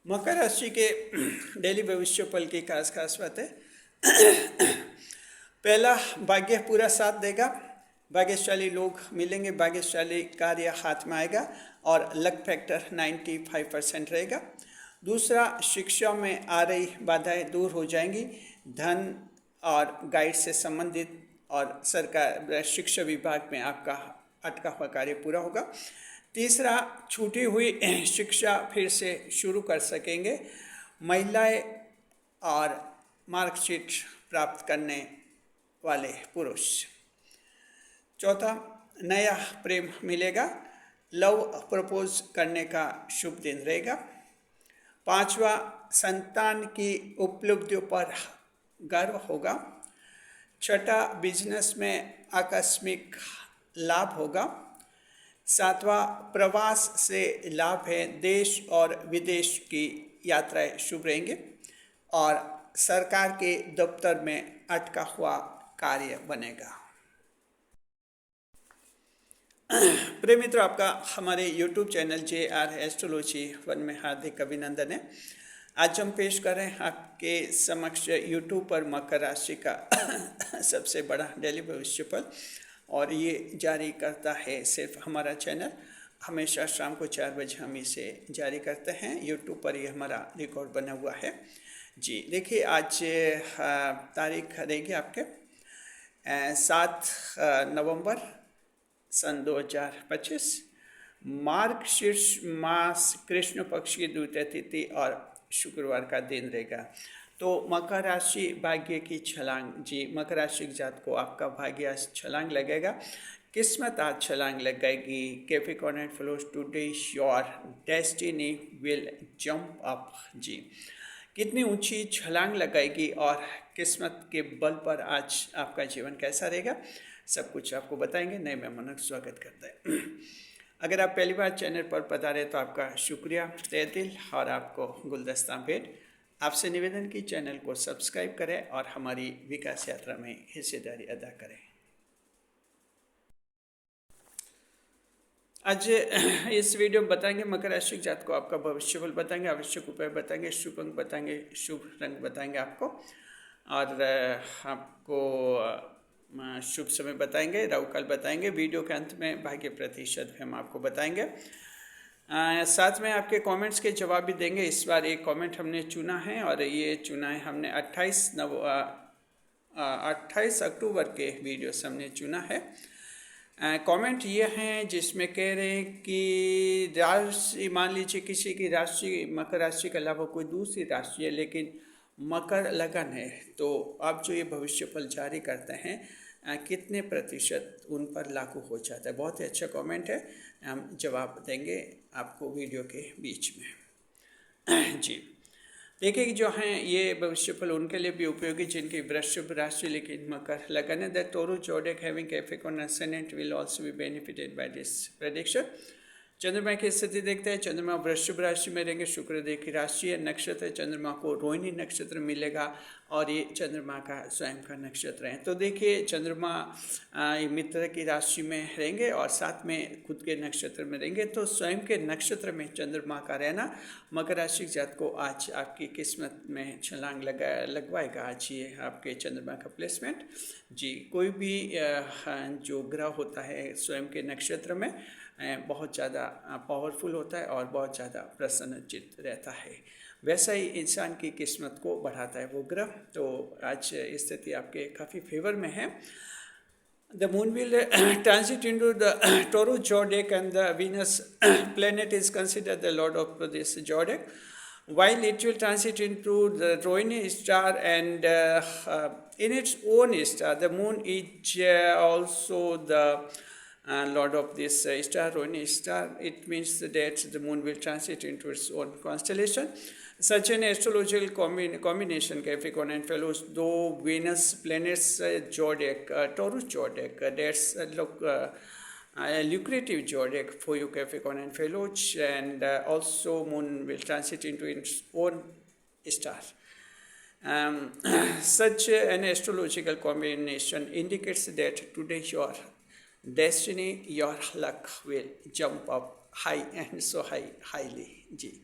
मकर राशि के डेली भविष्य फल की खास खास बातें। पहला, भाग्य पूरा साथ देगा, भाग्यशाली लोग मिलेंगे, भाग्यशाली कार्य हाथ में आएगा और लक फैक्टर 95% रहेगा। दूसरा, शिक्षा में आ रही बाधाएं दूर हो जाएंगी, धन और गाइड से संबंधित और सरकार शिक्षा विभाग में आपका अटका हुआ कार्य पूरा होगा। तीसरा, छूटी हुई शिक्षा फिर से शुरू कर सकेंगे महिलाएं और मार्कशीट प्राप्त करने वाले पुरुष। चौथा, नया प्रेम मिलेगा, लव प्रपोज करने का शुभ दिन रहेगा। पांचवा, संतान की उपलब्धियों पर गर्व होगा। छठा, बिजनेस में आकस्मिक लाभ होगा। सातवां, प्रवास से लाभ है, देश और विदेश की यात्राएं शुभ रहेंगे और सरकार के दफ्तर में अटका हुआ कार्य बनेगा। प्रिय मित्रों, आपका हमारे YouTube चैनल JR एस्ट्रोलॉजी 1 में हार्दिक अभिनंदन है। आज हम पेश कर रहे हैं आपके समक्ष YouTube पर मकर राशि का सबसे बड़ा डेली भविष्यफल, और ये जारी करता है सिर्फ हमारा चैनल। हमेशा शाम को 4 बजे हम इसे जारी करते हैं। YouTube पर ये हमारा रिकॉर्ड बना हुआ है जी। देखिए, आज तारीख रहेगी आपके 7 नवंबर सन 2025। मार्गशीर्ष मास कृष्ण पक्ष की द्वितीय तिथि और शुक्रवार का दिन रहेगा। तो मकर राशि भाग्य की छलांग जी। मकर राशि के जात को आपका भाग्य आज छलांग लगेगा, किस्मत आज छलांग लगाएगी। Capricorn and fellows today your destiny will jump up जी। कितनी ऊंची छलांग लगाएगी और किस्मत के बल पर आज आपका जीवन कैसा रहेगा, सब कुछ आपको बताएंगे। नए मेहमानों का स्वागत करते हैं। अगर आप पहली बार चैनल पर पधारे तो आपका शुक्रिया तहे दिल, और आपको गुलदस्ता भेंट। आपसे निवेदन की चैनल को सब्सक्राइब करें और हमारी विकास यात्रा में हिस्सेदारी अदा करें। आज इस वीडियो में बताएंगे मकर राशि जात को आपका भविष्यफल बताएंगे, आवश्यक उपाय बताएंगे, शुभ अंक बताएंगे, शुभ रंग बताएंगे आपको, और आपको शुभ समय बताएंगे, राहु काल बताएंगे। वीडियो के अंत में भाग्य प्रतिशत हम आपको बताएंगे। साथ में आपके कमेंट्स के जवाब भी देंगे। इस बार एक कमेंट हमने चुना है, और ये चुना है हमने 28 अक्टूबर के वीडियो से हमने चुना है। कमेंट ये हैं जिसमें कह रहे हैं कि राशि, मान लीजिए किसी की राशि मकर राशि के अलावा कोई दूसरी राशि है लेकिन मकर लगन है, तो आप जो ये भविष्यफल जारी करते हैं कितने प्रतिशत उन पर लागू हो जाता है। बहुत ही अच्छा कमेंट है, हम जवाब देंगे आपको वीडियो के बीच में जी। देखिए, जो हैं ये भविष्यफल उनके लिए भी उपयोगी जिनकी वृषभ राशि लेकिन मकर लगन है। The Taurus zodiac having Capricorn ascendant will also be benefited by this prediction। चंद्रमा की स्थिति देखते हैं। चंद्रमा वृषभ राशि में रहेंगे, शुक्रदेव की राशि है, नक्षत्र चंद्रमा को रोहिणी नक्षत्र मिलेगा, और ये चंद्रमा का स्वयं का नक्षत्र है। तो देखिए, चंद्रमा मित्र की राशि में रहेंगे और साथ में खुद के नक्षत्र में रहेंगे, तो स्वयं के नक्षत्र में चंद्रमा का रहना मकर राशि जात को आज आपकी किस्मत में छलांग लगवाएगा। आज ये आपके चंद्रमा का प्लेसमेंट जी। कोई भी जो ग्रह होता है स्वयं के नक्षत्र में बहुत ज़्यादा पावरफुल होता है और बहुत ज़्यादा प्रसन्नचित्त रहता है। वैसा ही इंसान की किस्मत को बढ़ाता है वो ग्रह। तो आज स्थिति आपके काफ़ी फेवर में है। The moon will transit into the Taurus zodiac, and the Venus planet is considered the lord of this zodiac. While it will transit into the Rohini star, and in its own star, the moon is also the lord of this star, Rohini star. It means that the moon will transit into its own constellation. Such an astrological combination, Capricorn and Fellows, though Venus planets zodiac, Taurus zodiac, that's a lucrative zodiac for you, Capricorn and Fellows, and also moon will transit into its own star. Such an astrological combination indicates that today your destiny, your luck will jump up high and so highly जी।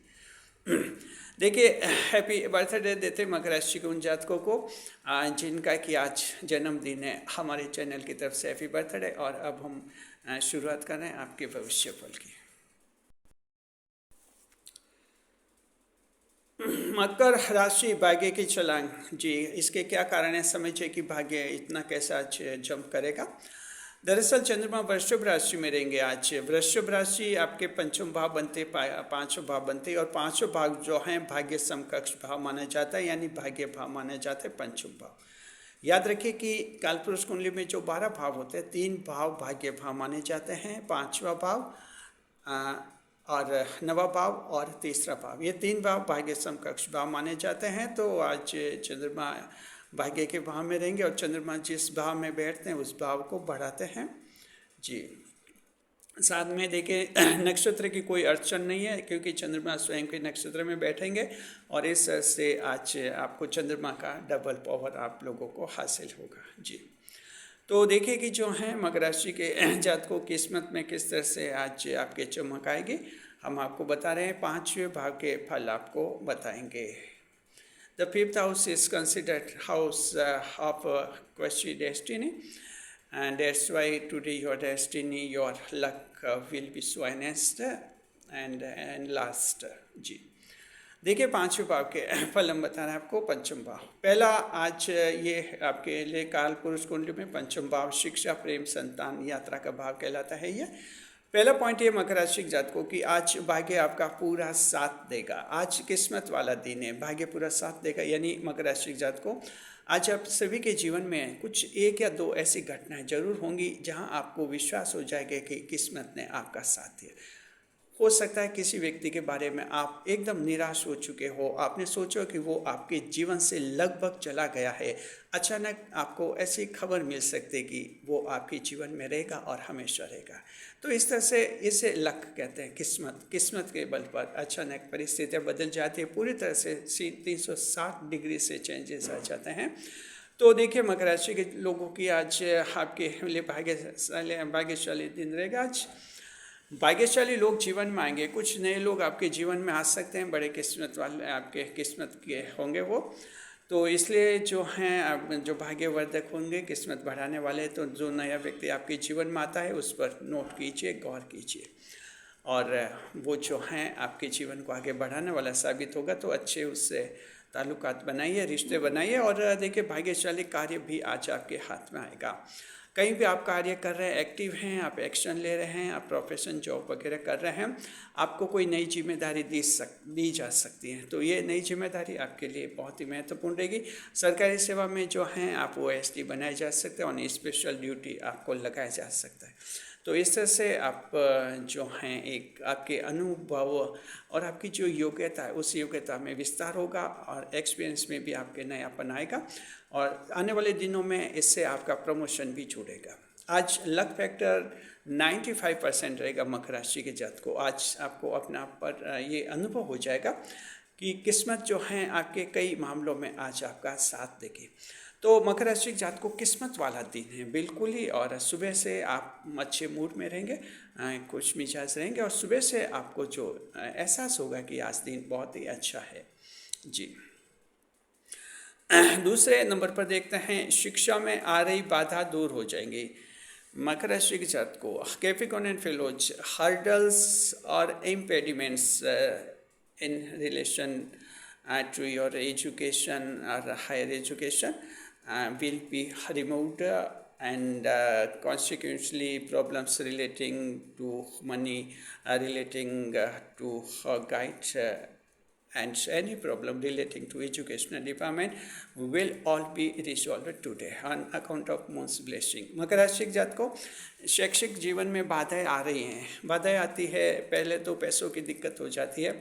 देखिए, happy birthday देते मकर राशि के उन जातकों को जिनका कि आज जन्मदिन है। हमारे चैनल की तरफ से हैप्पी बर्थडे। और अब हम शुरुआत कर रहे हैं आपके भविष्य फल की। मकर राशि भाग्य की छलांग। जी, इसके क्या कारण है, समझिए कि भाग्य इतना कैसा आज जंप करेगा। दरअसल चंद्रमा वृषभ राशि में रहेंगे आज। वृषभ राशि आपके पंचम भाव बनते, पांचों भाव बनते, और पांचों भाव जो हैं भाग्य समकक्ष भाव माना जाता है, यानी भाग्य भाव माना जाता है पंचम भाव। याद रखिए कि कालपुरुष कुंडली में जो 12 भाव होते हैं, 3 भाव भाग्य भाव माने जाते हैं, 5वां भाव और 9वां भाव और 3रा भाव, ये 3 भाव भाग्य समकक्ष भाव माने जाते हैं। तो आज चंद्रमा भाग्य के भाव में रहेंगे और चंद्रमा जिस भाव में बैठते हैं उस भाव को बढ़ाते हैं। जी, साथ में देखिए नक्षत्र की कोई अड़चन नहीं है, क्योंकि चंद्रमा स्वयं के नक्षत्र में बैठेंगे और इस तरह से आज आपको चंद्रमा का डबल पावर आप लोगों को हासिल होगा। जी, तो देखिए कि जो है मकर राशि के जातकों की किस्मत में किस तरह से आज आपके चमक आएगी, हम आपको बता रहे हैं। 5वें भाव के फल आपको बताएंगे। The 5th house is considered house of Quasi destiny, and that's why today your destiny, your luck will be so enhanced and last. जी, देखिए 5वें भाव के फल हम बता रहे हैं आपको। पंचम भाव पहला, आज ये आपके लिए काल पुरुष कुंडली में पंचम भाव शिक्षा, प्रेम, संतान, यात्रा का भाव कहलाता है। ये पहला पॉइंट ये मकर राशि जातकों की आज भाग्य आपका पूरा साथ देगा। आज किस्मत वाला दिन है, भाग्य पूरा साथ देगा, यानी मकर राशि जातकों आज आप सभी के जीवन में कुछ 1 या 2 ऐसी घटनाएं जरूर होंगी जहां आपको विश्वास हो जाएगा कि किस्मत ने आपका साथ दिया। हो सकता है किसी व्यक्ति के बारे में आप एकदम निराश हो चुके हो, आपने सोचा कि वो आपके जीवन से लगभग चला गया है, अचानक आपको ऐसी खबर मिल सकती है कि वो आपके जीवन में रहेगा और हमेशा रहेगा। तो इस तरह से इसे लक कहते हैं, किस्मत के बल पर अचानक परिस्थितियाँ बदल जाती है, पूरी तरह से 360 डिग्री से चेंजेस आ जाते हैं। तो देखिए मकर राशि के लोगों की आज आपके लिए भाग्यशाली दिन रहेगा। आज भाग्यशाली लोग जीवन में आएंगे, कुछ नए लोग आपके जीवन में आ सकते हैं, बड़े किस्मत वाले आपके किस्मत के होंगे वो। तो इसलिए जो हैं आप जो भाग्यवर्धक होंगे, किस्मत बढ़ाने वाले, तो जो नया व्यक्ति आपके जीवन में आता है उस पर नोट कीजिए, गौर कीजिए, और वो जो हैं आपके जीवन को आगे बढ़ाने वाला साबित होगा। तो अच्छे उससे ताल्लुकात बनाइए, रिश्ते बनाइए, और देखिए भाग्यशाली कार्य भी आज आपके हाथ में आएगा। कहीं भी आप कार्य कर रहे हैं, एक्टिव हैं, आप एक्शन ले रहे हैं, आप प्रोफेशन जॉब वगैरह कर रहे हैं, आपको कोई नई जिम्मेदारी दी जा सकती है। तो ये नई जिम्मेदारी आपके लिए बहुत ही महत्वपूर्ण रहेगी। सरकारी सेवा में जो हैं आप OSD बनाए जा सकते हैं और स्पेशल ड्यूटी आपको लगाया जा सकता है। तो इस तरह से आप जो हैं एक आपके अनुभव और आपकी जो योग्यता है उस योग्यता में विस्तार होगा और एक्सपीरियंस में भी आपके नयापन आएगा, और आने वाले दिनों में इससे आपका प्रमोशन भी जुड़ेगा। आज लक फैक्टर 95% रहेगा मकर राशि के जातकों को। आज आपको अपना आप पर ये अनुभव हो जाएगा कि किस्मत जो है आपके कई मामलों में आज आपका साथ देगी। तो मकर राशि जात को किस्मत वाला दिन है बिल्कुल ही, और सुबह से आप अच्छे मूड में रहेंगे, खुश मिजाज रहेंगे, और सुबह से आपको जो एहसास होगा कि आज दिन बहुत ही अच्छा है। जी, दूसरे नंबर पर देखते हैं शिक्षा में आ रही बाधा दूर हो जाएंगी। मकर राशि के जात को कैप्रिकॉर्न एंड फेलोज हर्डल्स और impediments in relation to your education or higher education will be removed, and consequently problems relating to money, relating to guide, and any problem relating to educational department will all be resolved today on account of moon's blessing. मकर राशि के जात को शैक्षिक जीवन में बाधाएं आ रही हैं। बाधाएं आती है, पहले तो पैसों की दिक्कत हो जाती है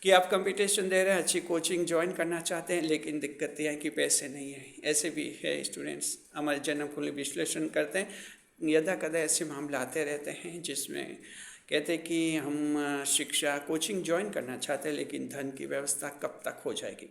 कि आप कंपटीशन दे रहे हैं, अच्छी कोचिंग ज्वाइन करना चाहते हैं, लेकिन दिक्कत यह है कि पैसे नहीं है। ऐसे भी है स्टूडेंट्स, हमारे जन्म कुल विश्लेषण करते हैं, यदा कदा ऐसे मामले आते रहते हैं जिसमें कहते हैं कि हम शिक्षा कोचिंग ज्वाइन करना चाहते हैं, लेकिन धन की व्यवस्था कब तक हो जाएगी।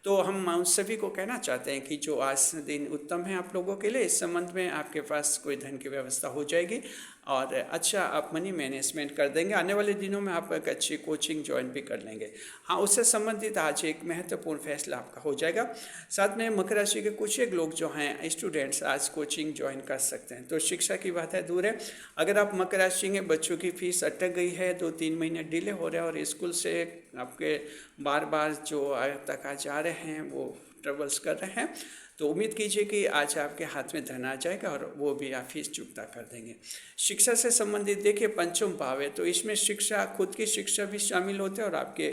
तो हम उन सभी को कहना चाहते हैं कि जो आज दिन उत्तम है आप लोगों के लिए, इस संबंध में आपके पास कोई धन की व्यवस्था हो जाएगी, और अच्छा आप मनी मैनेजमेंट कर देंगे। आने वाले दिनों में आप एक अच्छी कोचिंग ज्वाइन भी कर लेंगे। हाँ, उससे संबंधित आज एक महत्वपूर्ण फैसला आपका हो जाएगा। साथ में मकर राशि के कुछ एक लोग जो हैं स्टूडेंट्स आज कोचिंग ज्वाइन कर सकते हैं। तो शिक्षा की बात है दूर है। अगर आप मकर राशि के बच्चों की फीस अटक गई है, 2-3 महीने डिले हो रहा है और स्कूल से आपके बार बार जो तक आ जा रहे हैं वो ट्रबल्स कर रहे हैं, तो उम्मीद कीजिए कि आज आपके हाथ में धन आ जाएगा और वो भी आप फीस चुकता कर देंगे। शिक्षा से संबंधित देखिए पंचम भाव है, तो इसमें शिक्षा, खुद की शिक्षा भी शामिल होते हैं और आपके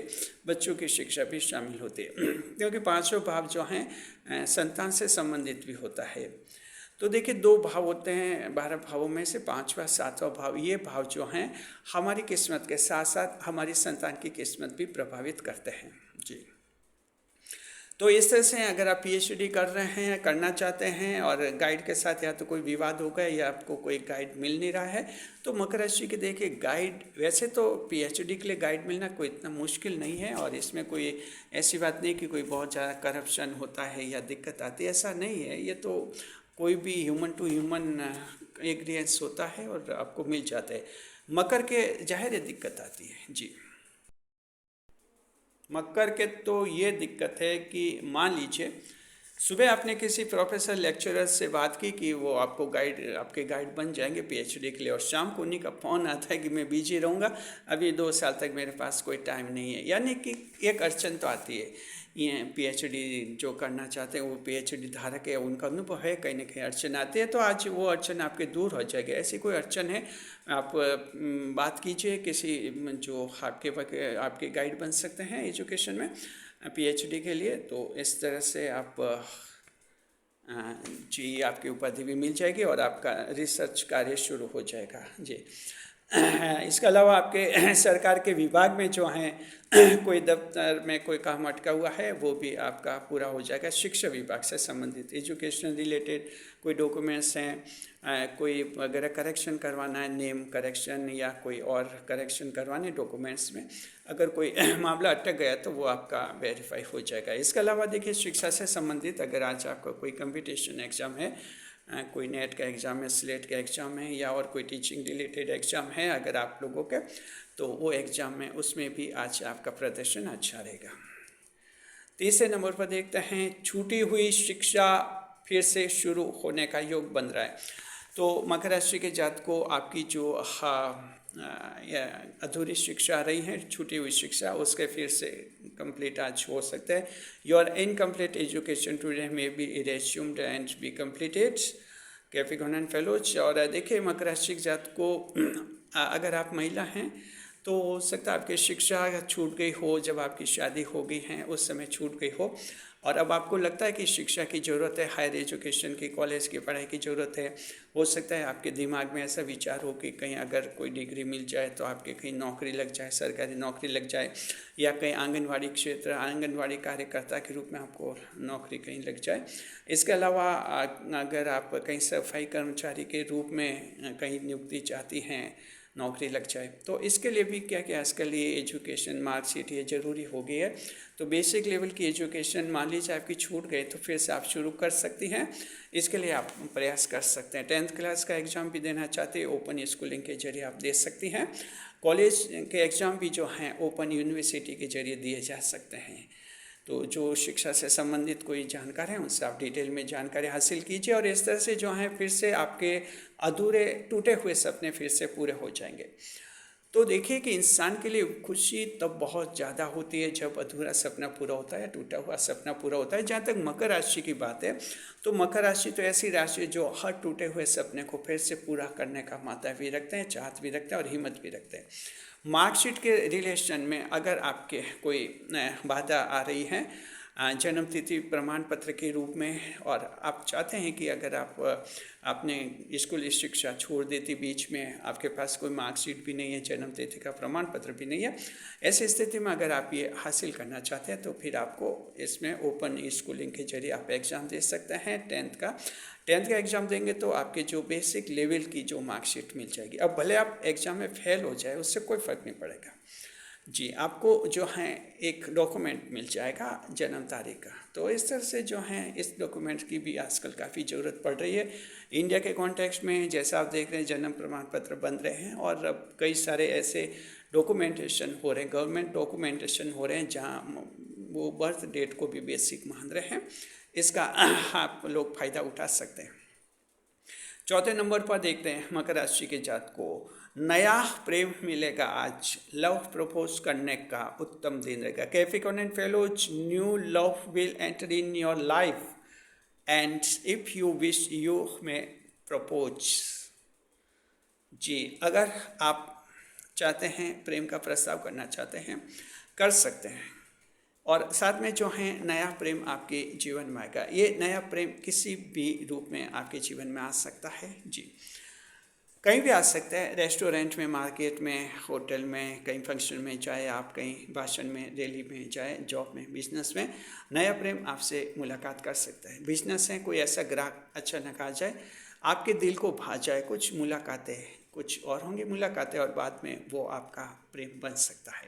बच्चों की शिक्षा भी शामिल होती है क्योंकि पांचों भाव जो हैं संतान से संबंधित भी होता है। तो देखिए 2 भाव होते हैं 12 भावों में से, 5वां 7वां भाव, ये भाव जो हैं हमारी किस्मत के साथ साथ हमारी संतान की किस्मत भी प्रभावित करते हैं जी। तो इस तरह से अगर आप पीएचडी कर रहे हैं, करना चाहते हैं और गाइड के साथ या तो कोई विवाद हो गया या आपको कोई गाइड मिल नहीं रहा है, तो मकर राशि के देखिए गाइड, वैसे तो पीएचडी के लिए गाइड मिलना कोई इतना मुश्किल नहीं है और इसमें कोई ऐसी बात नहीं कि कोई बहुत ज़्यादा करप्शन होता है या दिक्कत आती है, ऐसा नहीं है। ये तो कोई भी ह्यूमन टू ह्यूमन एग्रीमेंट्स होता है और आपको मिल जाता है। मकर के जाहिर दिक्कत आती है जी। मकर के तो ये दिक्कत है कि मान लीजिए सुबह आपने किसी प्रोफेसर लेक्चरर से बात की कि वो आपको गाइड, आपके गाइड बन जाएंगे पीएचडी के लिए, और शाम को उन्हीं का फ़ोन आता है कि मैं बिजी रहूँगा, अभी 2 साल तक मेरे पास कोई टाइम नहीं है। यानी कि एक अड़चन तो आती है। ये पीएचडी जो करना चाहते हैं वो पीएचडी धारक है, उनका अनुभव है, कहीं ना कहीं अड़चन आती है, तो आज वो अड़चन आपके दूर हो जाएगी। ऐसी कोई अड़चन है आप बात कीजिए किसी जो आपके गाइड बन सकते हैं एजुकेशन में पीएचडी के लिए, तो इस तरह से आप जी आपकी उपाधि भी मिल जाएगी और आपका रिसर्च कार्य शुरू हो जाएगा जी। इसके अलावा आपके सरकार के विभाग में जो हैं कोई दफ्तर में कोई काम अटका हुआ है वो भी आपका पूरा हो जाएगा। शिक्षा विभाग से संबंधित एजुकेशन रिलेटेड कोई डॉक्यूमेंट्स हैं, कोई अगर करेक्शन करवाना है, नेम करेक्शन या कोई और करेक्शन करवाने डॉक्यूमेंट्स में, अगर कोई मामला अटक गया तो वो आपका वेरीफाई हो जाएगा। इसके अलावा देखिए शिक्षा से संबंधित अगर आज आपका कोई कंपटीशन एग्ज़ाम है, कोई नेट का एग्ज़ाम है, स्लेट का एग्ज़ाम है या और कोई टीचिंग रिलेटेड एग्ज़ाम है अगर आप लोगों के, तो वो एग्ज़ाम में उसमें भी आज आपका प्रदर्शन अच्छा रहेगा। तीसरे नंबर पर देखते हैं छूटी हुई शिक्षा फिर से शुरू होने का योग बन रहा है। तो मकर राशि के जातकों आपकी जो अधूरी शिक्षा रही है, छूटी हुई शिक्षा, उसके फिर से कंप्लीट आज हो सकता है। Your incomplete education today may be resumed and be completed, Capricorn fellows. और देखिए मकर राशि के जातकों अगर आप महिला हैं तो हो सकता है आपकी शिक्षा छूट गई हो, जब आपकी शादी हो गई है उस समय छूट गई हो और अब आपको लगता है कि शिक्षा की ज़रूरत है, हायर एजुकेशन की, कॉलेज की पढ़ाई की ज़रूरत है। हो सकता है आपके दिमाग में ऐसा विचार हो कि कहीं अगर कोई डिग्री मिल जाए तो आपके कहीं नौकरी लग जाए, सरकारी नौकरी लग जाए, या कहीं आंगनवाड़ी क्षेत्र, आंगनवाड़ी कार्यकर्ता के रूप में आपको नौकरी कहीं लग जाए। इसके अलावा अगर आप कहीं सफाई कर्मचारी के रूप में कहीं नियुक्ति चाहती हैं, नौकरी लग जाए, तो इसके लिए भी क्या क्या आजकल ये एजुकेशन मार्कशीट ये ज़रूरी हो गई है। तो बेसिक लेवल की एजुकेशन मान लीजिए आपकी छूट गई तो फिर से आप शुरू कर सकती हैं। इसके लिए आप प्रयास कर सकते हैं। 10th क्लास का एग्ज़ाम भी देना चाहते हैं, ओपन स्कूलिंग के जरिए आप दे सकती हैं। कॉलेज के एग्ज़ाम भी जो हैं ओपन यूनिवर्सिटी के जरिए दिए जा सकते हैं। तो जो शिक्षा से संबंधित कोई जानकार हैं उनसे आप डिटेल में जानकारी हासिल कीजिए और इस तरह से जो है फिर से आपके अधूरे टूटे हुए सपने फिर से पूरे हो जाएंगे। तो देखिए कि इंसान के लिए खुशी तब बहुत ज़्यादा होती है जब अधूरा सपना पूरा होता है, टूटा हुआ सपना पूरा होता है। जहाँ तक मकर राशि की बात है तो मकर राशि तो ऐसी राशि है जो हर टूटे हुए सपने को फिर से पूरा करने का माता भी रखते हैं, चाहत भी रखते हैं और हिम्मत भी रखते हैं। मार्कशीट के रिलेशन में अगर आपके कोई बाधा आ रही है जन्म तिथि प्रमाण पत्र के रूप में और आप चाहते हैं कि अगर आपने स्कूल शिक्षा छोड़ देती बीच में, आपके पास कोई मार्कशीट भी नहीं है, जन्म तिथि का प्रमाण पत्र भी नहीं है, ऐसी स्थिति में अगर आप ये हासिल करना चाहते हैं तो फिर आपको इसमें ओपन स्कूलिंग के जरिए आप एग्ज़ाम दे सकते हैं। 10th का एग्ज़ाम देंगे तो आपके जो बेसिक लेवल की जो मार्कशीट मिल जाएगी। अब भले आप एग्ज़ाम में फेल हो जाए उससे कोई फ़र्क नहीं पड़ेगा, जी, आपको जो है एक डॉक्यूमेंट मिल जाएगा जन्म तारीख का। तो इस तरह से जो है इस डॉक्यूमेंट की भी आजकल काफ़ी ज़रूरत पड़ रही है। इंडिया के कॉन्टेक्स्ट में जैसा आप देख रहे हैं जन्म प्रमाण पत्र बन रहे हैं और अब कई सारे ऐसे डॉक्यूमेंटेशन हो रहे हैं, गवर्नमेंट डॉक्यूमेंटेशन हो रहे हैं जहाँ वो बर्थ डेट को भी बेसिक मान रहे हैं। इसका आप लोग फ़ायदा उठा सकते हैं। चौथे नंबर पर देखते हैं मकर राशि के जात को नया प्रेम मिलेगा आज, लव प्रपोज करने का उत्तम दिन रहेगा। Capricorn and fellows, new love will enter in your life and if you wish you may propose. जी, अगर आप चाहते हैं प्रेम का प्रस्ताव करना चाहते हैं कर सकते हैं और साथ में जो है नया प्रेम आपके जीवन में आएगा। ये नया प्रेम किसी भी रूप में आपके जीवन में आ सकता है। जी, कहीं भी आ सकता है, रेस्टोरेंट में, मार्केट में, होटल में, कहीं फंक्शन में, चाहे आप कहीं भाषण में, रैली में, चाहे जॉब में, बिजनेस में, नया प्रेम आपसे मुलाकात कर सकता है। बिजनेस है, कोई ऐसा ग्राहक अचानक आ जाए, आपके दिल को भा जाए, कुछ मुलाकातें कुछ और होंगी मुलाकातें और बाद में वो आपका प्रेम बन सकता है।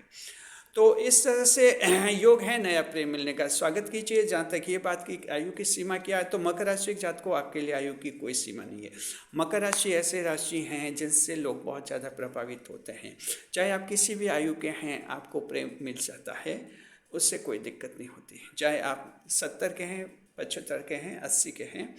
तो इस तरह से योग है नया प्रेम मिलने का। स्वागत कीजिए। जहाँ तक ये बात की आयु की सीमा क्या है, तो मकर राशि के जात को आपके लिए आयु की कोई सीमा नहीं है। मकर राशि ऐसे राशि हैं जिनसे लोग बहुत ज़्यादा प्रभावित होते हैं। चाहे आप किसी भी आयु के हैं, आपको प्रेम मिल जाता है, उससे कोई दिक्कत नहीं होती। चाहे आप 70 के हैं, 75 के हैं, 80 के हैं।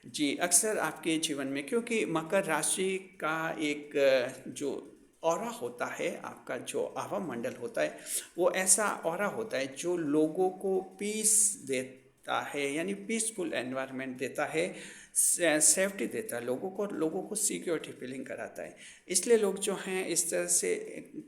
जी, अक्सर आपके जीवन में, क्योंकि मकर राशि का एक जो ऑरा होता है, आपका जो आभा मंडल होता है, वो ऐसा ऑरा होता है जो लोगों को पीस देता है, यानी पीसफुल एनवायरनमेंट देता है, सेफ्टी देता है लोगों को सिक्योरिटी फीलिंग कराता है। इसलिए लोग जो हैं इस तरह से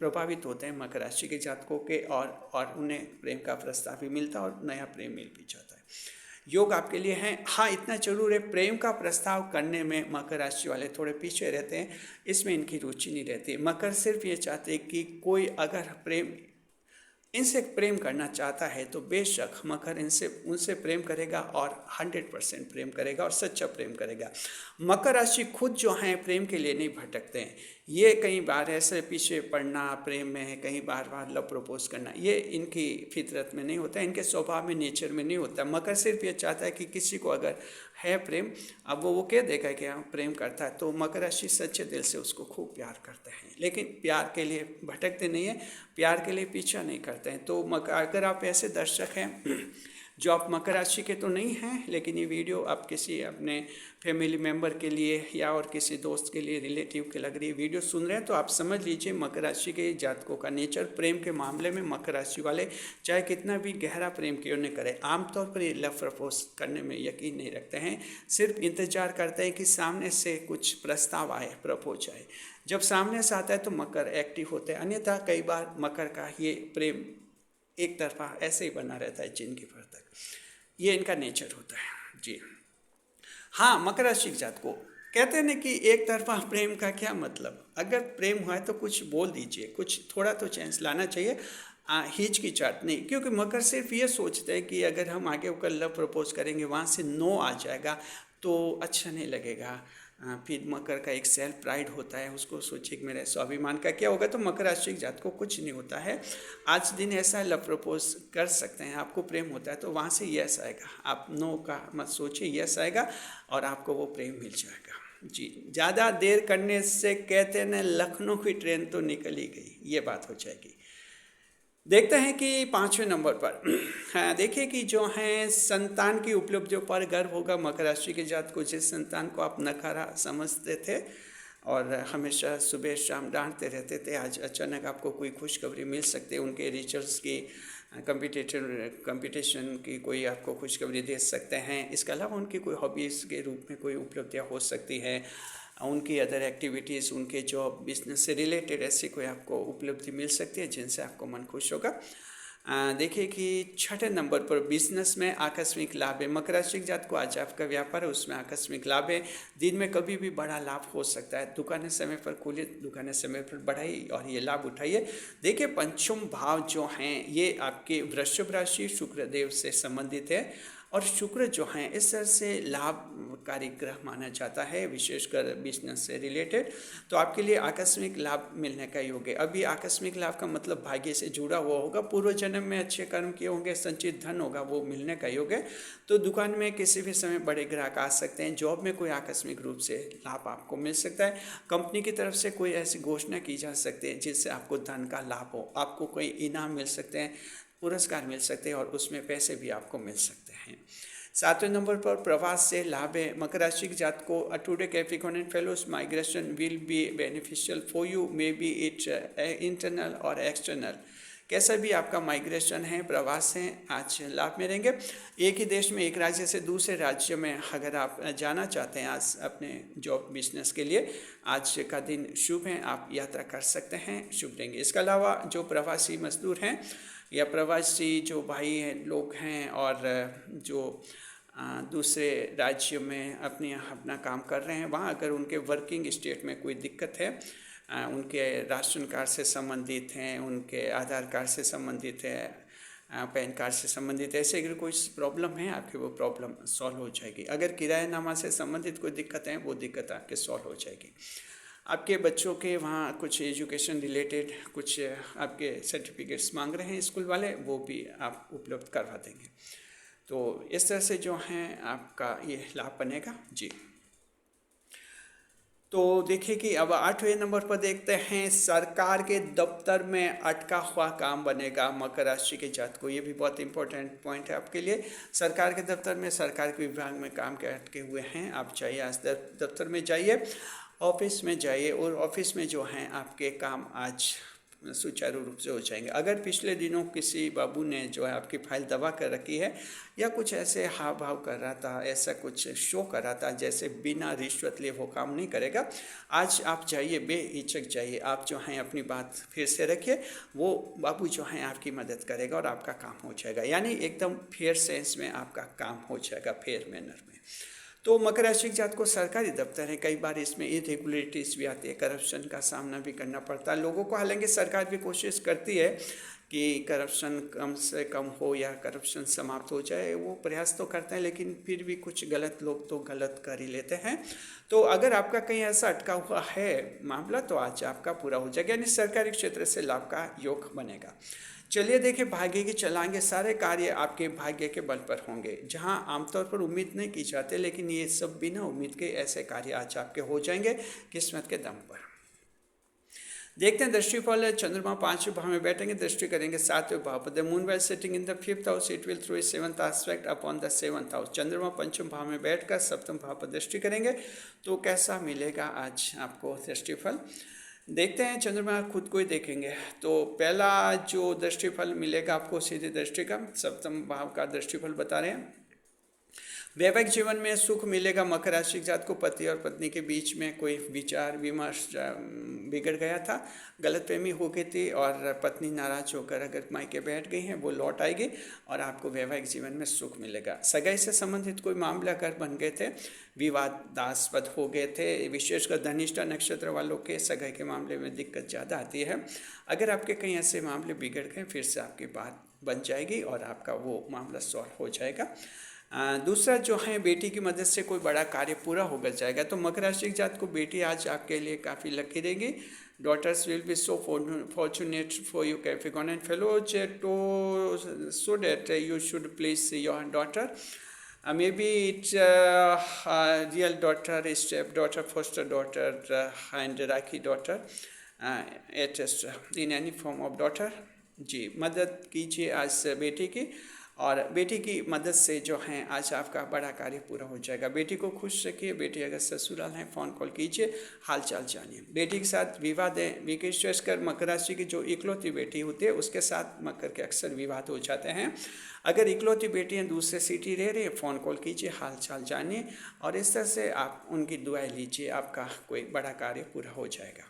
प्रभावित होते हैं मकर राशि के जातकों के और उन्हें प्रेम का प्रस्ताव भी मिलता है और नया प्रेम मिल भी जाता है। योग आपके लिए है। हाँ, इतना जरूर है, प्रेम का प्रस्ताव करने में मकर राशि वाले थोड़े पीछे रहते हैं, इसमें इनकी रुचि नहीं रहती। मकर सिर्फ ये चाहते हैं कि कोई अगर इनसे प्रेम करना चाहता है तो बेशक मकर उनसे प्रेम करेगा और 100% प्रेम करेगा और सच्चा प्रेम करेगा। मकर राशि खुद जो हैं प्रेम के लिए नहीं भटकते हैं। ये कई बार ऐसे पीछे पड़ना प्रेम में है, कहीं बार लव प्रपोज करना, ये इनकी फितरत में नहीं होता, इनके स्वभाव में, नेचर में नहीं होता। मकर सिर्फ ये चाहता है कि किसी को अगर है प्रेम, अब वो कह देगा कि हाँ प्रेम करता है, तो मकर राशि सच्चे दिल से उसको खूब प्यार करते हैं, लेकिन प्यार के लिए भटकते नहीं हैं, प्यार के लिए पीछा नहीं करते हैं। तो अगर आप ऐसे दर्शक हैं जो आप मकर राशि के तो नहीं हैं, लेकिन ये वीडियो आप किसी अपने फैमिली मेम्बर के लिए या और किसी दोस्त के लिए, रिलेटिव के लग रही वीडियो सुन रहे हैं, तो आप समझ लीजिए मकर राशि के जातकों का नेचर प्रेम के मामले में, मकर राशि वाले चाहे कितना भी गहरा प्रेम क्यों न करें, आमतौर पर ये लव प्रपोज करने में यकीन नहीं रखते हैं, सिर्फ इंतजार करते हैं कि सामने से कुछ प्रस्ताव आए, प्रपोज आए। जब सामने से आता है तो मकर एक्टिव होते हैं, अन्यथा कई बार मकर का ये प्रेम एक तरफा ऐसे ही बना रहता है जिंदगी भर तक। ये इनका नेचर होता है। जी हाँ, मकर राशि के जात को कहते हैं ना कि एक तरफा प्रेम का क्या मतलब, अगर प्रेम हुआ है तो कुछ बोल दीजिए, कुछ थोड़ा तो चेंज लाना चाहिए, हिचकिचाहट नहीं। क्योंकि मकर सिर्फ ये सोचते हैं कि अगर हम आगे होकर लव प्रपोज करेंगे, वहाँ से नो आ जाएगा तो अच्छा नहीं लगेगा। फिर मकर का एक सेल्फ प्राइड होता है, उसको सोचे कि मेरे स्वाभिमान का क्या होगा। तो मकर राशि के जात को कुछ नहीं होता है। आज दिन ऐसा लव प्रपोज कर सकते हैं, आपको प्रेम होता है तो वहाँ से यस आएगा, आप नो का मत सोचिए, यस आएगा और आपको वो प्रेम मिल जाएगा। जी, ज़्यादा देर करने से कहते हैं लखनऊ की ट्रेन तो निकल ही गई, ये बात हो जाएगी। देखते हैं कि 5वें नंबर पर हाँ, देखिए कि जो हैं संतान की उपलब्धियों पर गर्व होगा मकर राशि के जात को। जिस संतान को आप नकारा समझते थे और हमेशा सुबह शाम डांटते रहते थे, आज अचानक आपको कोई खुशखबरी मिल सकती है। उनके रिजल्ट्स की कंपटीशन की कोई आपको खुशखबरी दे सकते हैं। इसके अलावा उनकी कोई हॉबीज़ के रूप में कोई उपलब्धियाँ हो सकती है, उनकी अदर एक्टिविटीज़, उनके जॉब बिजनेस से रिलेटेड ऐसी कोई आपको उपलब्धि मिल सकती है जिनसे आपको मन खुश होगा। देखिए कि 6ठे नंबर पर बिजनेस में आकस्मिक लाभ है। मकर राशि के जात को आज आपका व्यापार है, उसमें आकस्मिक लाभ है। दिन में कभी भी बड़ा लाभ हो सकता है। दुकानें समय पर खोलिए, दुकानें समय पर बढ़ाइए और ये लाभ उठाइए। देखिए पंचम भाव जो हैं ये आपके वृषभ राशि शुक्रदेव से संबंधित है। और शुक्र जो है इस तरह से लाभकारी ग्रह माना जाता है, विशेषकर बिजनेस से रिलेटेड। तो आपके लिए आकस्मिक लाभ मिलने का योग है। अभी आकस्मिक लाभ का मतलब भाग्य से जुड़ा हुआ होगा, पूर्व जन्म में अच्छे कर्म किए होंगे, संचित धन होगा, वो मिलने का योग है। तो दुकान में किसी भी समय बड़े ग्राहक आ सकते हैं, जॉब में कोई आकस्मिक रूप से लाभ आपको मिल सकता है, कंपनी की तरफ से कोई ऐसी घोषणा की जा सकती है जिससे आपको धन का लाभ हो, आपको कोई इनाम मिल सकते हैं, पुरस्कार मिल सकते हैं और उसमें पैसे भी आपको मिल सकते हैं। 7वें नंबर पर प्रवास से लाभ है। मकर राशि के जात को today Capricorn and fellows migration will be beneficial for you, may be it internal और एक्सटर्नल। कैसा भी आपका माइग्रेशन है, प्रवास है, आज लाभ में रहेंगे। एक ही देश में एक राज्य से दूसरे राज्य में अगर आप जाना चाहते हैं आज अपने जॉब बिजनेस के लिए, आज का दिन शुभ है, आप यात्रा कर सकते हैं, शुभ रहेंगे। इसके अलावा जो प्रवासी मजदूर हैं या प्रवासी जो भाई हैं लोग हैं और जो दूसरे राज्य में अपना काम कर रहे हैं, वहाँ अगर उनके वर्किंग स्टेट में कोई दिक्कत है, उनके राशन कार्ड से संबंधित हैं, उनके आधार कार्ड से संबंधित है, पैन कार्ड से संबंधित ऐसे अगर कोई प्रॉब्लम है आपकी, वो प्रॉब्लम सॉल्व हो जाएगी। अगर किरायानामा से संबंधित कोई दिक्कत है, वो दिक्कत आपके सॉल्व हो जाएगी। आपके बच्चों के वहाँ कुछ एजुकेशन रिलेटेड कुछ आपके सर्टिफिकेट्स मांग रहे हैं स्कूल वाले, वो भी आप उपलब्ध करवा देंगे। तो इस तरह से जो हैं आपका ये लाभ बनेगा जी। तो देखिए कि अब 8वें नंबर पर देखते हैं, सरकार के दफ्तर में अटका हुआ काम बनेगा मकर राशि के जात को। ये भी बहुत इंपॉर्टेंट पॉइंट है आपके लिए। सरकार के दफ्तर में, सरकार के विभाग में काम के अटके हुए हैं, आप चाहिए आज दफ्तर में जाइए, ऑफिस में जाइए और ऑफिस में जो हैं आपके काम आज सुचारू रूप से हो जाएंगे। अगर पिछले दिनों किसी बाबू ने जो है आपकी फाइल दबा कर रखी है या कुछ ऐसे हाव भाव कर रहा था, ऐसा कुछ शो कर रहा था जैसे बिना रिश्वत लिए वो काम नहीं करेगा, आज आप जाइए, बेहिचक जाइए, आप जो हैं अपनी बात फिर से रखिए, वो बाबू जो हैं आपकी मदद करेगा और आपका काम हो जाएगा। यानी एकदम फेयर सेंस में आपका काम हो जाएगा, फेयर मैनर में। तो मकर राशि के जात को सरकारी दफ्तर है, कई बार इसमें इरेगुलरिटीज़ भी आती है, करप्शन का सामना भी करना पड़ता है लोगों को। हालांकि सरकार भी कोशिश करती है कि करप्शन कम से कम हो या करप्शन समाप्त हो जाए, वो प्रयास तो करते हैं, लेकिन फिर भी कुछ गलत लोग तो गलत कर ही लेते हैं। तो अगर आपका कहीं ऐसा अटका हुआ है मामला, तो आज आपका पूरा हो जाएगा, यानी सरकारी क्षेत्र से लाभ का योग बनेगा। चलिए देखिए, भाग्य की चलाएंगे, सारे कार्य आपके भाग्य के बल पर होंगे। जहां आमतौर पर उम्मीद नहीं की जाती, लेकिन ये सब बिना उम्मीद के ऐसे कार्य आज आपके हो जाएंगे किस्मत के दम पर। देखते हैं दृष्टिफल। चंद्रमा 5वें भाव में बैठेंगे, दृष्टि करेंगे 7वें भाव पर। The moon well setting in the 5th house, it will throw its 7th aspect upon the 7th house. चंद्रमा 5वें भाव में बैठकर 7वें भाव पर दृष्टि करेंगे, तो कैसा मिलेगा आज आपको दृष्टिफल, देखते हैं। चंद्रमा खुद को ही देखेंगे, तो पहला जो दृष्टिफल मिलेगा आपको सीधी दृष्टि का 7वें भाव का दृष्टिफल बता रहे हैं। वैवाहिक जीवन में सुख मिलेगा। मकर राशि जात को पति और पत्नी के बीच में कोई विचार विमर्श बिगड़ गया था, गलतफहमी हो गई थी और पत्नी नाराज होकर अगर मायके बैठ गई हैं, वो लौट आएगी और आपको वैवाहिक जीवन में सुख मिलेगा। सगाई से संबंधित कोई मामला अगर बन गए थे, विवादास्पद हो गए थे, विशेषकर धनिष्ठा नक्षत्र वालों के सगाई के मामले में दिक्कत ज़्यादा आती है। अगर आपके कहीं ऐसे मामले बिगड़ गए, फिर से आपकी बात बन जाएगी और आपका वो मामला सॉल्व हो जाएगा। दूसरा जो है, बेटी की मदद से कोई बड़ा कार्य पूरा होकर जाएगा। तो मकर राशि जात को बेटी आज आपके लिए काफ़ी लकी रहेगी। Daughters will be so fortunate for you, Capricorn and fellows, so that you should please your daughter. Maybe it's real daughter, step-daughter, foster daughter, and Rakhi daughter, it is in any form of daughter। जी, मदद कीजिए आज बेटी की, और बेटी की मदद से जो है आज आपका बड़ा कार्य पूरा हो जाएगा। बेटी को खुश रखिए। बेटी अगर ससुराल है, फ़ोन कॉल कीजिए, हाल चाल जानिए। बेटी के साथ विवाद है, विशेषकर मकर राशि की जो इकलौती बेटी होती है, उसके साथ मकर के अक्सर विवाद हो जाते हैं। अगर इकलौती बेटी हैं, दूसरे सिटी रह रही है, फ़ोन कॉल कीजिए, हाल चाल जानिए और इस तरह से आप उनकी दुआएं लीजिए, आपका कोई बड़ा कार्य पूरा हो जाएगा।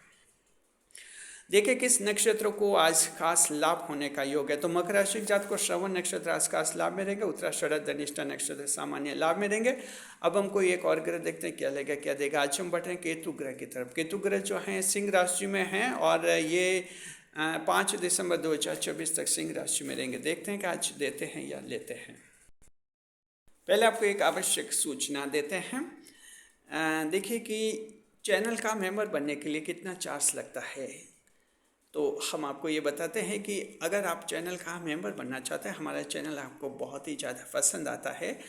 देखिए किस नक्षत्र को आज खास लाभ होने का योग है। तो मकर राशि जात को श्रवण नक्षत्र आज खास लाभ में रहेंगे, उत्तराषाढ़ धनिष्ठा नक्षत्र सामान्य लाभ में रहेंगे। अब हम कोई एक और ग्रह देखते हैं क्या लेगा क्या देगा। आज हम बढ़े केतु ग्रह की तरफ। केतु ग्रह जो है सिंह राशि में हैं और ये 5 दिसंबर 2024 तक सिंह राशि में रहेंगे। देखते हैं कि आज देते हैं या लेते हैं। पहले आपको एक आवश्यक सूचना देते हैं। देखिए कि चैनल का मेंबर बनने के लिए कितना चार्ज लगता है। तो हम आपको ये बताते हैं कि अगर आप चैनल का मेंबर बनना चाहते हैं, हमारा चैनल आपको बहुत ही ज़्यादा पसंद आता है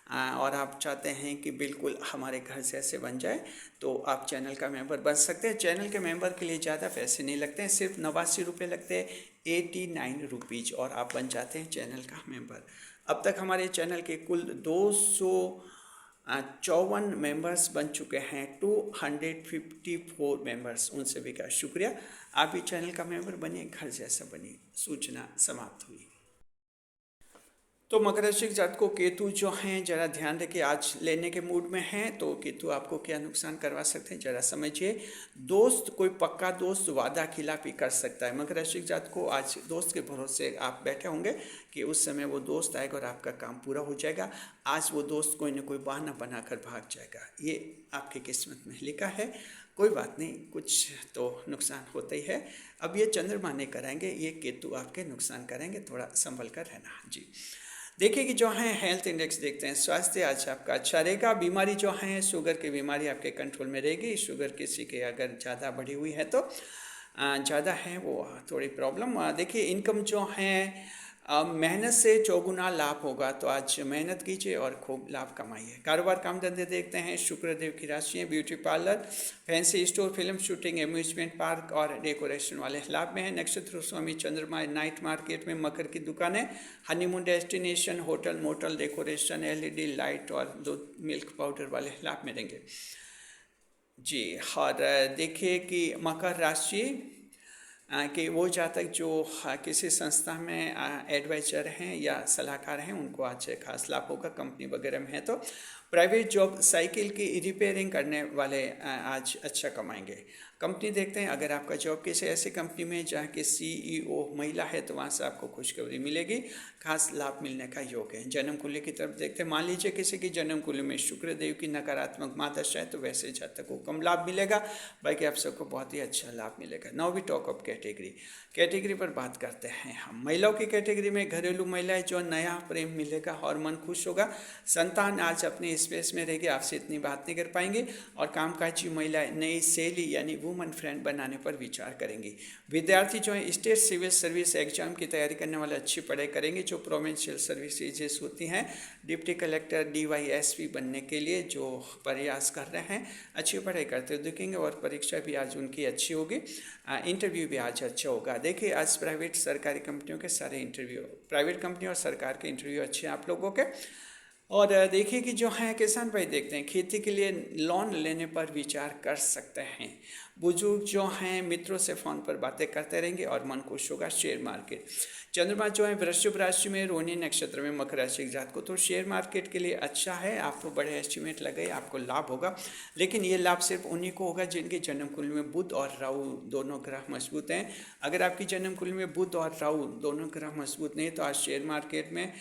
और आप चाहते हैं कि बिल्कुल हमारे घर से ऐसे बन जाए, तो आप चैनल का मेंबर बन सकते हैं। चैनल के मेंबर के लिए ज़्यादा पैसे नहीं लगते हैं, सिर्फ 89 रुपये लगते हैं, 89 रुपीज़, और आप बन जाते हैं चैनल का मेंबर। अब तक हमारे चैनल के कुल 254 मेंबर्स बन चुके हैं, 254 मेंबर्स, उनसे भी का शुक्रिया। आप भी चैनल का मेंबर बनिए, घर जैसा बनिए। सूचना समाप्त हुई। तो मकर राशि के जातकों, केतु जो हैं जरा ध्यान रखिए, आज लेने के मूड में हैं, तो केतु आपको क्या नुकसान करवा सकते हैं जरा समझिए। दोस्त, कोई पक्का दोस्त वादा खिलाफी कर सकता है। मकर राशि के जातकों, आज दोस्त के भरोसे आप बैठे होंगे कि उस समय वो दोस्त आएगा और आपका काम पूरा हो जाएगा। आज वो दोस्त कोई ना कोई बहाना बनाकर भाग जाएगा, ये आपकी किस्मत में लिखा है। कोई बात नहीं, कुछ तो नुकसान होता ही है। अब ये चंद्रमा नहीं कराएंगे, ये केतु आपके नुकसान करेंगे, थोड़ा संभल कर रहना जी। देखिए कि जो है हेल्थ इंडेक्स देखते हैं, स्वास्थ्य आज आपका अच्छा रहेगा। बीमारी जो है, शुगर की बीमारी आपके कंट्रोल में रहेगी। शुगर किसी के अगर ज़्यादा बढ़ी हुई है तो ज़्यादा है वो थोड़ी प्रॉब्लम। देखिए इनकम जो है, मेहनत से चौगुना लाभ होगा, तो आज मेहनत कीजिए और खूब लाभ कमाइए। कारोबार काम धंधे देखते हैं, शुक्रदेव की राशि है, beauty parlour, fancy store, film shooting, amusement park और डेकोरेशन वाले लाभ में है। नक्षत्र स्वामी चंद्रमा, नाइट मार्केट में मकर की दुकानें, honeymoon destination, hotel, motel, decoration, LED light और दूध मिल्क पाउडर वाले लाभ मिलेंगे जी। और देखिए कि मकर राशि कि वो जातक जो किसी संस्था में एडवाइजर हैं या सलाहकार हैं, उनको आज खास लाभ होगा। कंपनी वगैरह में है तो प्राइवेट जॉब, साइकिल की रिपेयरिंग करने वाले आज अच्छा कमाएंगे। कंपनी देखते हैं, अगर आपका जॉब किसी ऐसी कंपनी में जहाँ की CEO महिला है, तो वहाँ से आपको खुशखबरी मिलेगी, खास लाभ मिलने का योग है। जन्म कुंडली की तरफ देखते हैं, मान लीजिए किसी की जन्म कुंडली में शुक्रदेव की नकारात्मक महादशा है, तो वैसे जातक को कम लाभ मिलेगा, बाकी आप सबको बहुत ही अच्छा लाभ मिलेगा। Now we talk of category पर बात करते हैं हम। महिलाओं की कैटेगरी में घरेलू महिलाएं, जो नया प्रेम मिलेगा और मन खुश होगा। संतान आज अपने स्पेस में रहेगी, आपसे इतनी बात नहीं कर पाएंगे। और कामकाजी महिलाएं नई सहेली यानी वुमन फ्रेंड बनाने पर विचार करेंगी। विद्यार्थी जो है, स्टेट सिविल सर्विस एग्जाम की तैयारी करने वाले अच्छी पढ़ाई करेंगे। जो प्रोविंशियल सर्विसेज होती हैं, डिप्टी कलेक्टर, DYSP बनने के लिए जो प्रयास कर रहे हैं, अच्छी पढ़ाई करते हुए दिखेंगे। और परीक्षा भी आज उनकी अच्छी होगी, इंटरव्यू भी आज अच्छा होगा। देखिए आज प्राइवेट सरकारी कंपनियों के सारे इंटरव्यू, प्राइवेट कंपनी और सरकार के इंटरव्यू अच्छे हैं आप लोगों के। और देखिए कि जो है किसान भाई देखते हैं, खेती के लिए लोन लेने पर विचार कर सकते हैं। बुजुर्ग जो हैं, मित्रों से फ़ोन पर बातें करते रहेंगे और मन खुश होगा। शेयर मार्केट, चंद्रमा जो है वृश्चिक राशि में, रोहिणी नक्षत्र में, मकर राशि के जात को, तो शेयर मार्केट के लिए अच्छा है। आपको बड़े एस्टिमेट लगे, आपको लाभ होगा, लेकिन ये लाभ सिर्फ उन्हीं को होगा जिनके जन्म कुंडली में बुध और राहु दोनों ग्रह मजबूत हैं। अगर आपकी जन्म कुंडली में बुध और राहु दोनों ग्रह मजबूत नहीं, तो आज शेयर मार्केट में,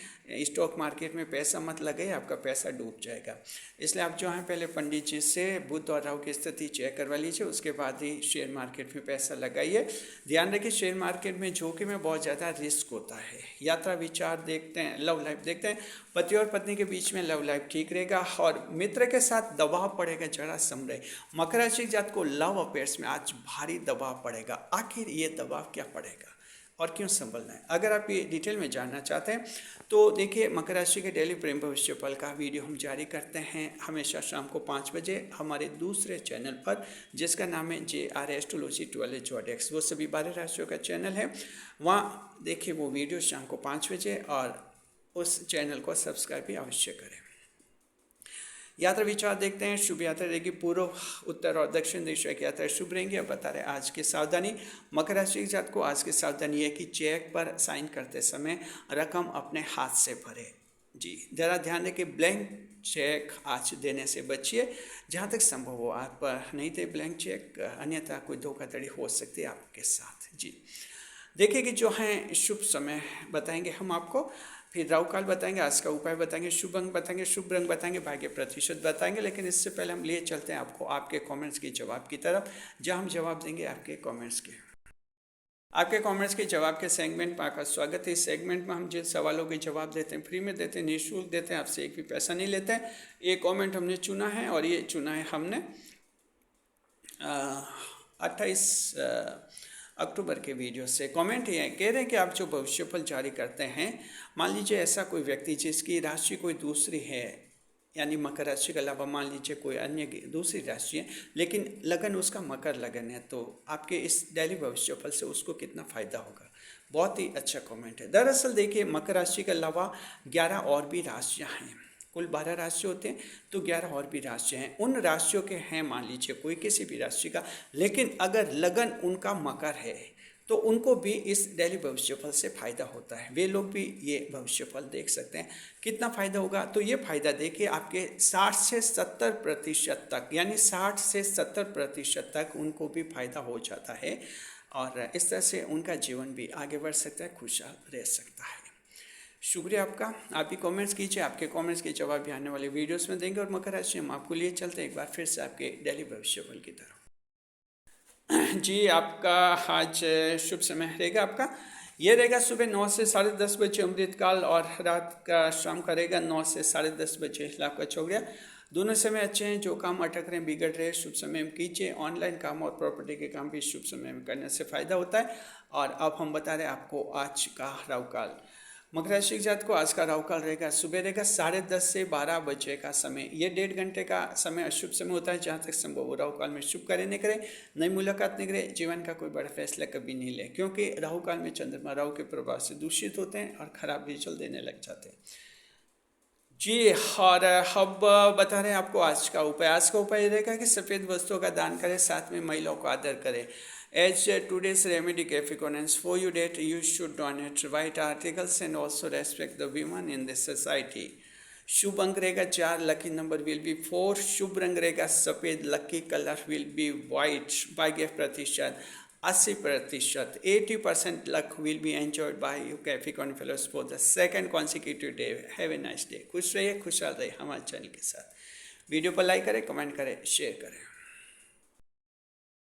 स्टॉक मार्केट में पैसा मत लगे, आपका पैसा डूब जाएगा। इसलिए आप जो है पहले पंडित जी से बुध और राहु की स्थिति चेक करवा लीजिए, उसके बाद ही शेयर मार्केट में पैसा लगाइए। ध्यान रखिए शेयर मार्केट में जोखिम में बहुत ज़्यादा रिस्क होता है। यात्रा विचार देखते हैं, लव लाइफ देखते हैं, पति और पत्नी के बीच में लव लाइफ ठीक रहेगा। और मित्र के साथ दबाव पड़ेगा, जरा समझे। मकर राशि जात को लव अफेयर्स में आज भारी दबाव पड़ेगा। आखिर ये दबाव क्या पड़ेगा और क्यों संभलना है, अगर आप ये डिटेल में जानना चाहते हैं तो देखिए मकर राशि के डेली प्रेम भविष्य फल का वीडियो हम जारी करते हैं हमेशा शाम को 5 बजे हमारे दूसरे चैनल पर, जिसका नाम है JR एस्ट्रोलॉजी 12 वो सभी 12 राशियों का चैनल है। वहाँ देखिए वो वीडियो शाम को 5 बजे, और उस चैनल को सब्सक्राइब भी अवश्य करें। यात्रा विचार देखते हैं, शुभ यात्रा रहेगी, पूर्व, उत्तर और दक्षिण दिशा की यात्रा शुभ रहेंगी। अब बता रहे आज की सावधानी, मकर राशि के जात को आज की सावधानी है कि चेक पर साइन करते समय रकम अपने हाथ से भरे जी। जरा ध्यान दें कि ब्लैंक चेक आज देने से बचिए, जहाँ तक संभव हो। आप नहीं थे ब्लैंक चेक, अन्यथा कोई धोखाधड़ी हो सकती है आपके साथ जी। देखिए कि जो है शुभ समय बताएंगे हम आपको, फिर राहु काल बताएंगे, आज का उपाय बताएंगे, शुभ अंक बताएंगे, शुभ रंग बताएंगे, भाग्य प्रतिशत बताएंगे। लेकिन इससे पहले हम लिए चलते हैं आपको आपके कमेंट्स के जवाब की तरफ, जहां हम जवाब देंगे आपके कमेंट्स के। आपके कमेंट्स के जवाब के सेगमेंट में आपका स्वागत है। इस सेगमेंट में हम जिन सवालों के जवाब देते हैं फ्री में देते हैं, निःशुल्क देते हैं, आपसे एक भी पैसा नहीं लेते हैं। ये कमेंट हमने चुना है और ये चुना है हमने 28 अक्टूबर के वीडियो से। कमेंट ये कह रहे हैं कि आप जो भविष्यफल जारी करते हैं, मान लीजिए ऐसा कोई व्यक्ति जिसकी राशि कोई दूसरी है, यानी मकर राशि के अलावा मान लीजिए कोई अन्य दूसरी राशि है, लेकिन लगन उसका मकर लगन है, तो आपके इस डेली भविष्यफल से उसको कितना फ़ायदा होगा। बहुत ही अच्छा कमेंट है। दरअसल देखिए, मकर राशि के अलावा 11 और भी राशियाँ हैं। कुल 12 राशि होते हैं, तो 11 और भी राशियाँ हैं। उन राशियों के हैं मान लीजिए कोई किसी भी राशि का, लेकिन अगर लगन उनका मकर है तो उनको भी इस डेली भविष्यफल से फ़ायदा होता है। वे लोग भी ये भविष्यफल देख सकते हैं। कितना फ़ायदा होगा, तो ये फ़ायदा देखिए आपके 60 से 70% तक, यानी 60 से 70% तक उनको भी फ़ायदा हो जाता है और इस तरह से उनका जीवन भी आगे बढ़ सकता है, खुशहाल रह सकता है। शुक्रिया आपका। आप भी कमेंट्स कीजिए, आपके कमेंट्स के जवाब भी आने वाले वीडियोस में देंगे। और मकर राशि हम आपको लिए चलते हैं एक बार फिर से आपके डेली भविष्यफल की तरफ। जी, आपका आज शुभ समय रहेगा, आपका ये रहेगा सुबह 9 से 10:30 बजे अमृतकाल, और रात का शाम का रहेगा 9 से 10:30 बजे लाभ का चौगड़िया। दोनों समय अच्छे हैं। जो काम अटक रहे हैं, बिगड़ रहे हैं, शुभ समय में कीजिए। ऑनलाइन काम और प्रॉपर्टी के काम भी शुभ समय में करने से फ़ायदा होता है। और अब हम बता रहे हैं आपको आज का राहु काल। मकर राशि के जात को आज का राहु काल रहेगा, सुबह रहेगा 10:30 से 12 बजे का समय। ये 1.5 घंटे का समय अशुभ समय होता है। जहाँ तक संभव हो राहु काल में शुभ कार्य नहीं करें, नई मुलाकात नहीं करें, जीवन का कोई बड़ा फैसला कभी नहीं लें, क्योंकि राहु काल में चंद्रमा राहु के प्रभाव से दूषित होते हैं और खराब रिजल्ट देने लग जाते हैं। जी, और अब बता रहे हैं आपको आज का उपाय। आज का उपाय रहेगा कि सफ़ेद वस्तुओं का दान करें, साथ में महिलाओं को आदर करें। As today's remedy Capricorns, for you that you should donate white articles and also respect the women in this society. शुभ अंक रहेगा 4, लकी नंबर विल बी 4, शुभ रंग रहेगा सफ़ेद, lucky colour will be white. भाग्य प्रतिशत 80%, 80% luck will be enjoyed by you Capricorn fellows for the second consecutive day. Have a nice day. खुश रहिए, खुशहाल रहिए हमारे चैनल के साथ। वीडियो पर लाइक करें, कमेंट करें, शेयर करें।